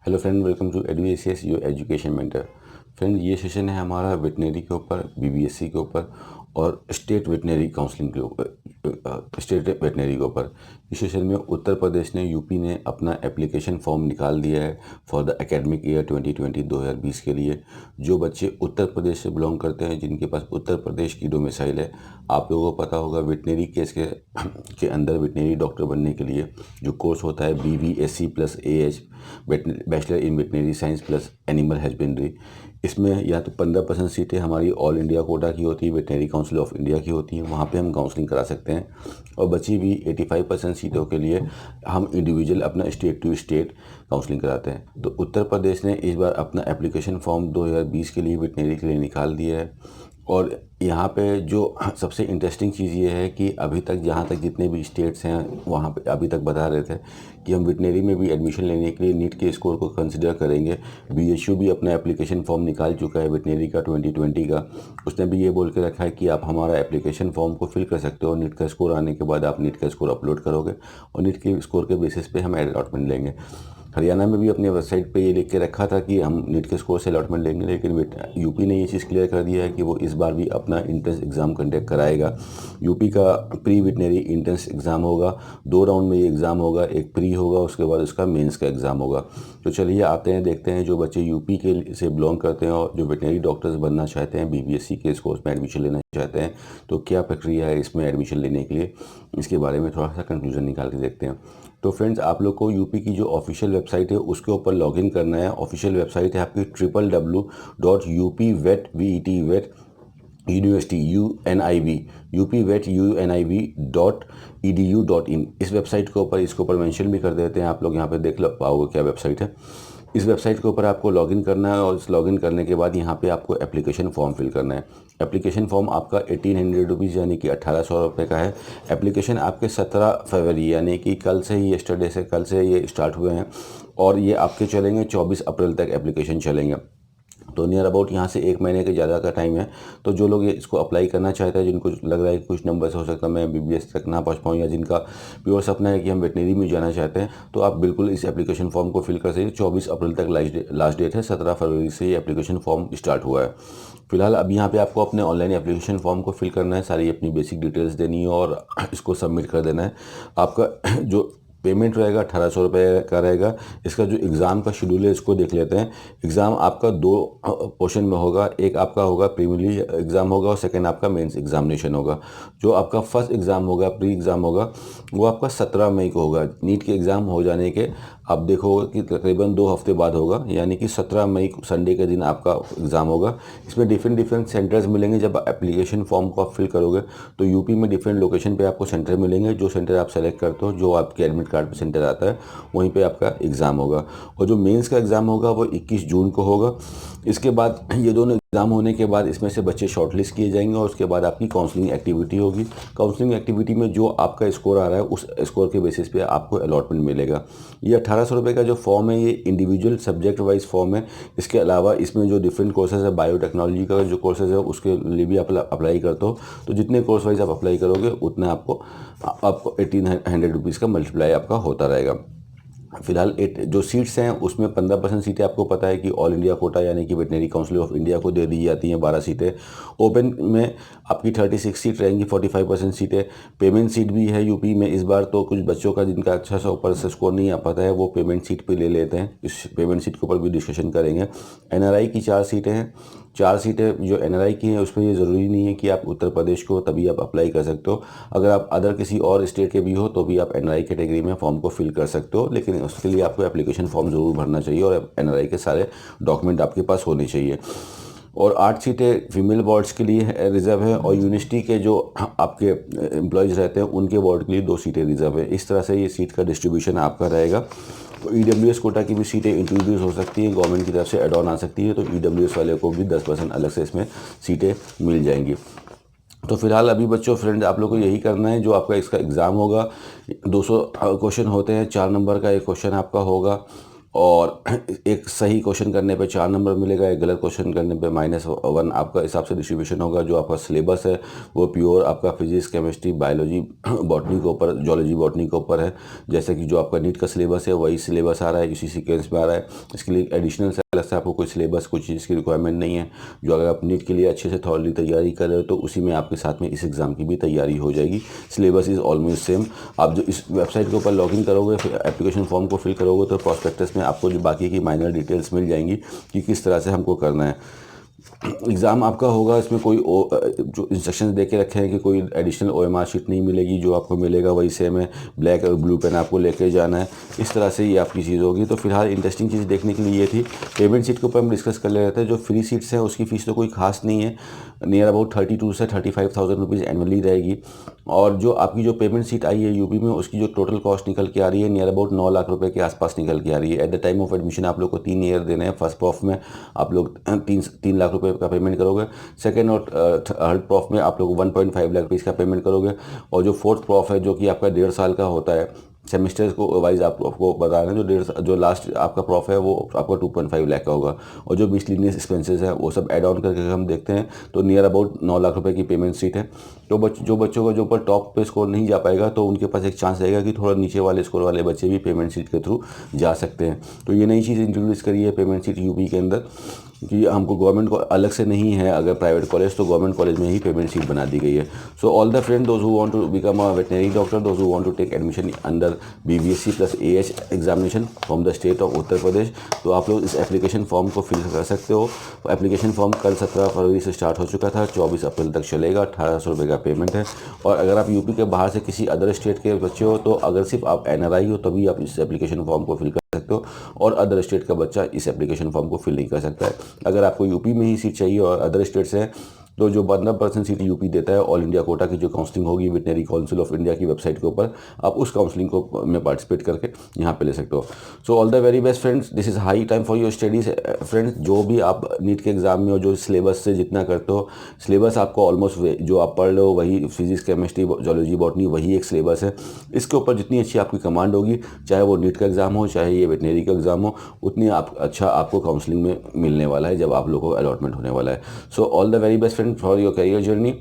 Hello friend, welcome to EduACS your education mentor. Friend, ये session है हमारा veterinary के ऊपर, बीबीएससी के ऊपर और स्टेट वेटनरी काउंसलिंग के ऊपर, स्टेट वेटनरी के ऊपर। इस सेशन में उत्तर प्रदेश ने, यूपी ने अपना एप्लीकेशन फॉर्म निकाल दिया है फॉर द एकेडमिक ईयर 2020-2020 के लिए। जो बच्चे उत्तर प्रदेश से बिलोंग करते हैं, जिनके पास उत्तर प्रदेश की डोमिसाइल है, आप लोगों को पता होगा वेटनरी केस के अंदर वेटनरी डॉक्टर बनने के लिए जो कोर्स होता है BVSC plus AH, bachelor in veterinary science plus animal husbandry. इसमें या तो 15% सीटें हमारी ऑल इंडिया कोटा की होती है, वेटनरी काउंसिल ऑफ इंडिया की होती हैं, वहाँ पे हम काउंसलिंग करा सकते हैं। और बची भी 85% सीटों के लिए हम इंडिविजुअल अपना स्टेट टू स्टेट काउंसलिंग कराते हैं। तो उत्तर प्रदेश ने इस बार अपना एप्लीकेशन फॉर्म 2020 के लिए वेटनरी के लिए निकाल दिया है। और यहाँ पे जो सबसे इंटरेस्टिंग चीज़ ये है कि अभी तक जहाँ तक जितने भी स्टेट्स हैं वहाँ पे अभी तक बता रहे थे कि हम वेटनरी में भी एडमिशन लेने के लिए नीट के स्कोर को कंसिडर करेंगे। BHU भी अपना एप्लीकेशन फॉर्म निकाल चुका है वेटनरी का 2020 का। उसने भी ये बोल के रखा है कि आप हमारा एप्लीकेशन फॉर्म को फिल कर सकते हो, नीट का स्कोर आने के बाद आप नीट का स्कोर अपलोड करोगे और नीट के स्कोर के बेसिस पे हम अलॉटमेंट लेंगे। हरियाणा में भी अपनी वेबसाइट पे ये लिख के रखा था कि हम नीट के स्कोर से अलॉटमेंट लेंगे, लेकिन यूपी ने ये चीज़ क्लियर कर दिया है कि वो इस बार भी अपना इंट्रेंस एग्ज़ाम कंडक्ट कराएगा। यूपी का प्री वेटनरी इंट्रेंस एग्ज़ाम होगा, 2 राउंड में ये एग्ज़ाम होगा, एक प्री होगा, उसके बाद उसका मेंस का एग्ज़ाम होगा। तो चलिए आते हैं, देखते हैं जो बच्चे यूपी के से बिलोंग करते हैं और जो वेटनरी डॉक्टर्स बनना चाहते हैं, BBSC के इस कोर्स में एडमिशन लेना चाहते हैं, तो क्या प्रक्रिया है इसमें एडमिशन लेने के लिए, इसके बारे में थोड़ा सा कंक्लूजन निकाल के देखते हैं। तो फ्रेंड्स, आप लोग को यूपी की जो ऑफिशियल वेबसाइट है उसके ऊपर लॉगिन करना है। ऑफिशियल वेबसाइट है आपकी www.upvetvet यूनिवर्सिटी upvet.edu.in। इस वेबसाइट के ऊपर, इसके ऊपर मेंशन भी कर देते हैं, आप लोग यहाँ पे देख पाओगे क्या वेबसाइट है। इस वेबसाइट के ऊपर आपको लॉगिन करना है और इस लॉगिन करने के बाद यहाँ पे आपको एप्लीकेशन फॉर्म फिल करना है। एप्लीकेशन फॉर्म आपका 1800 रुपीज़ यानी कि 1800 रुपये का है। एप्लीकेशन आपके 17 फरवरी यानी कि कल से ही, यस्टरडे से, कल से ये स्टार्ट हुए हैं और ये आपके चलेंगे 24 अप्रैल तक एप्लीकेशन चलेंगे। तो नियर अबाउट यहाँ से 1 महीने के ज़्यादा का टाइम है। तो जो लोग ये इसको अप्लाई करना चाहते हैं, जिनको लग रहा है कि कुछ नंबर से हो सकता है मैं BBS तक ना पहुँच पाऊँ, या जिनका प्योर सपना है कि हम वेटनरी में जाना चाहते हैं, तो आप बिल्कुल इस एप्लीकेशन फॉर्म को फिल कर सकते हैं। 24 अप्रैल तक लास्ट डेट है, 17 फरवरी से ये एप्लीकेशन फॉर्म स्टार्ट हुआ है। फिलहाल अब यहाँ पे आपको अपने ऑनलाइन एप्लीकेशन फॉर्म को फिल करना है, सारी अपनी बेसिक डिटेल्स देनी है और इसको सबमिट कर देना है। आपका जो पेमेंट रहेगा 1800 रुपये का रहेगा। इसका जो एग्ज़ाम का शेड्यूल है इसको देख लेते हैं। एग्ज़ाम आपका 2 पोर्शन में होगा, एक आपका होगा प्रीलिमिनरी एग्ज़ाम होगा और सेकंड आपका मेंस एग्जामिनेशन होगा। जो आपका फर्स्ट एग्ज़ाम होगा, प्री एग्ज़ाम होगा, वो आपका 17 मई को होगा। नीट के एग्ज़ाम हो जाने के आप देखोगे कि तकरीबन 2 हफ्ते बाद होगा, यानी कि 17 मई संडे के दिन आपका एग्ज़ाम होगा। इसमें डिफरेंट सेंटर्स मिलेंगे। जब एप्लीकेशन फॉर्म को आप फिल करोगे तो यूपी में डिफरेंट लोकेशन पे आपको सेंटर मिलेंगे। जो सेंटर आप सेलेक्ट करते हो, जो आपके एडमिट कार्ड पे सेंटर आता है, वहीं पे आपका एग्ज़ाम होगा। और जो मेंस का एग्ज़ाम होगा वो 21 जून को होगा। इसके बाद ये दोनों एग्ज़ाम होने के बाद इसमें से बच्चे शॉर्टलिस्ट किए जाएंगे और उसके बाद आपकी काउंसलिंग एक्टिविटी होगी। काउंसलिंग एक्टिविटी में जो आपका स्कोर आ रहा है उस स्कोर के बेसिस पे आपको अलॉटमेंट मिलेगा। ये 1800 रुपये का जो फॉर्म है, ये इंडिविजुअल सब्जेक्ट वाइज फॉर्म है। इसके अलावा इसमें जो डिफरेंट कोर्सेज है, बायोटेक्नोलॉजी का जो कोर्सेज है उसके लिए भी आप अप्लाई करते हो, तो जितने कोर्स वाइज आप अप्लाई करोगे उतना आपको 1800 रुपीज़ का मल्टीप्लाई आपका होता रहेगा। फिलहाल जो सीट्स हैं उसमें 15% सीटें आपको पता है कि ऑल इंडिया कोटा यानी कि वेटनरी काउंसिल ऑफ इंडिया को दे दी जाती हैं, 12 सीटें। ओपन में आपकी 36 सीट रहेंगी, 45% सीटें। पेमेंट सीट भी है यूपी में इस बार। तो कुछ बच्चों का जिनका अच्छा सा ऊपर से स्कोर नहीं आ पाता है वो पेमेंट सीट पे ले लेते हैं। इस पेमेंट सीट के ऊपर भी डिस्कशन करेंगे। NRI की 4 सीटें हैं। 4 सीटें जो NRI की हैं उसमें ये ज़रूरी नहीं है कि आप उत्तर प्रदेश को तभी आप अप्लाई कर सकते हो। अगर आप अदर किसी और स्टेट के भी हो तो भी आप NRI कैटेगरी में फॉर्म को फिल कर सकते हो, लेकिन उसके लिए आपको एप्लीकेशन फॉर्म ज़रूर भरना चाहिए और NRI के सारे डॉक्यूमेंट आपके पास होने चाहिए। और 8 सीटें फीमेल वार्ड्स के लिए रिज़र्व है और यूनिवर्सिटी के जो आपके एम्प्लॉयज़ रहते हैं उनके वार्ड के लिए 2 सीटें रिज़र्व है। इस तरह से ये सीट का डिस्ट्रीब्यूशन आपका रहेगा। तो EWS कोटा की भी सीटें इंट्रोड्यूस हो सकती हैं, गवर्नमेंट की तरफ से एड ऑन आ सकती है, तो EWS वाले को भी 10% अलग से इसमें सीटें मिल जाएंगी। तो फिलहाल अभी बच्चों, फ्रेंड, आप लोग को यही करना है। जो आपका इसका एग्ज़ाम होगा, 200 क्वेश्चन होते हैं, 4 नंबर का एक क्वेश्चन आपका होगा और एक सही क्वेश्चन करने पे 4 नंबर मिलेगा, एक गलत क्वेश्चन करने पे -1 आपका हिसाब से डिस्ट्रीब्यूशन होगा। जो आपका सिलेबस है वो प्योर आपका फिजिक्स, केमिस्ट्री, बायोलॉजी, बॉटनी के ऊपर, जूलॉजी, बॉटनी के ऊपर है। जैसे कि जो आपका नीट का सिलेबस है वही सिलेबस आ रहा है, इसी सीक्वेंस में आ रहा है। इसके लिए एडिशनल से अलग से आपको कोई सिलेबस, कुछ चीज़ की रिक्वायरमेंट नहीं है। जो अगर आप नीट के लिए अच्छे से थॉरली तैयारी कर रहे हो तो उसी में आपके साथ में इस एग्ज़ाम की भी तैयारी हो जाएगी। Syllabus is almost same. आप जो इस वेबसाइट के ऊपर लॉगिन करोगे, फिर एप्लीकेशन फॉर्म को फिल करोगे तो प्रॉस्पेक्टस में आपको जो बाकी की माइनर डिटेल्स मिल जाएंगी कि किस तरह से हमको करना है। एग्ज़ाम आपका होगा, इसमें कोई जो इंस्ट्रक्शंस दे के रखे हैं कि कोई एडिशनल OMR शीट नहीं मिलेगी, जो आपको मिलेगा वही सेम है। ब्लैक और ब्लू पेन आपको लेके जाना है, इस तरह से ये आपकी चीज़ होगी। तो फिलहाल इंटरेस्टिंग चीज़ देखने के लिए ये थी। पेमेंट सीट के ऊपर हम डिस्कस कर ले रहे थे। जो फ्री सीट्स हैं उसकी फ़ीस तो कोई खास नहीं है, नियर अबाउट 32 से 35,000 रुपीज़ एनुअली रहेगी। और जो आपकी जो पेमेंट सीट आई है यूपी में, उसकी जो टोटल कॉस्ट निकल के आ रही है नियर अबाउट 9 लाख रुपए के आसपास निकल के आ रही है। At the time of admission आप लोग को 3 ईयर देने हैं। फर्स्ट प्रॉफ में आप लोग 3 लाख रुपए का पेमेंट करोगे। सेकेंड और थर्ड प्रॉफ में आप लोग 1.5 लाख रुपीज़ का पेमेंट करोगे। और जो फोर्थ प्रॉफ है जो कि आपका 1.5 साल का होता है, सेमेस्टर्स को वाइज आपको बता रहे हैं, जो लास्ट आपका प्रॉफ है वो आपका 2.5 लाख का होगा। और जो मिसलिनियस एक्सपेंसेस हैं वो सब ऐड ऑन करके हम देखते हैं तो नियर अबाउट 9 लाख रुपए की पेमेंट सीट है। तो जो बच्चों का जो ऊपर टॉप पे स्कोर नहीं जा पाएगा तो उनके पास एक चांस रहेगा कि थोड़ा नीचे वाले स्कोर वाले बच्चे भी पेमेंट सीट के थ्रू जा सकते हैं। तो ये नई चीज़ इंट्रोड्यूस करी है पेमेंट सीट यूपी के अंदर कि हमको गवर्नमेंट को अलग से नहीं है, अगर प्राइवेट कॉलेज तो गवर्नमेंट कॉलेज में ही पेमेंट सीट बना दी गई है। So all the friend those who want to become a veterinary doctor, those who want to take admission under BVSC plus AH examination from the state of Uttar Pradesh, तो आप लोग इस एप्लीकेशन फॉर्म को fill कर सकते हो। एप्लीकेशन फॉर्म कल 17 फरवरी से स्टार्ट हो चुका था, 24 अप्रैल तक चलेगा। 1800 रुपये का पेमेंट है। और अगर आप यूपी के बाहर से किसी अदर स्टेट के बच्चे हो तो अगर सिर्फ आप NRI हो तभी आप इस एप्लीकेशन फॉर्म को फिल कर सकते हो, और अदर स्टेट का बच्चा इस एप्लीकेशन फॉर्म को फिल नहीं कर सकता है। अगर आपको यूपी में ही सीट चाहिए और अदर स्टेट से तो जो 15% सीट यूपी देता है, ऑल इंडिया कोटा की जो काउंसलिंग होगी वेटनरी काउंसिल ऑफ इंडिया की वेबसाइट के ऊपर, आप उस काउंसलिंग को में पार्टिसिपेट करके यहाँ पे ले सकते हो। सो all the very best friends, this is high time for your studies friends. जो भी आप नीट के एग्जाम में हो, जो सिलेबस से जितना करते हो, सिलेबस आपको ऑलमोस्ट जो आप पढ़ लो वही, फिजिक्स, केमिस्ट्री, जूलॉजी, बॉटनी वही एक सिलेबस है। इसके ऊपर जितनी अच्छी आपकी कमांड होगी, चाहे वो नीट का एग्ज़ाम हो चाहे ये वेटनरी का एग्ज़ाम हो, उतनी अच्छा आपको काउंसलिंग में मिलने वाला है जब आप लोगों को अलॉटमेंट होने वाला है। So all the very best friend for your career journey.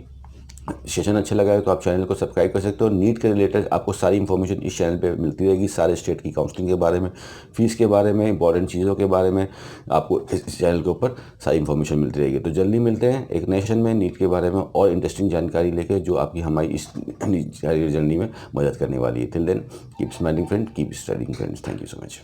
Session अच्छा लगा है तो आप चैनल को सब्सक्राइब कर सकते हो। नीट के रिलेटेड आपको सारी इन्फॉर्मेशन इस चैनल पे मिलती रहेगी, सारे स्टेट की काउंसलिंग के बारे में, फीस के बारे में, इंपॉर्टेंट चीज़ों के बारे में आपको इस चैनल के ऊपर सारी इन्फॉर्मेशन मिलती रहेगी। तो जल्दी मिलते हैं एक नए सेशन में नीट के बारे में और इंटरेस्टिंग जानकारी लेके, जो आपकी हमारी इस करियर जर्नी में मदद करने वाली है। Till then keep smiling friend, keep studying friends. Thank you so much.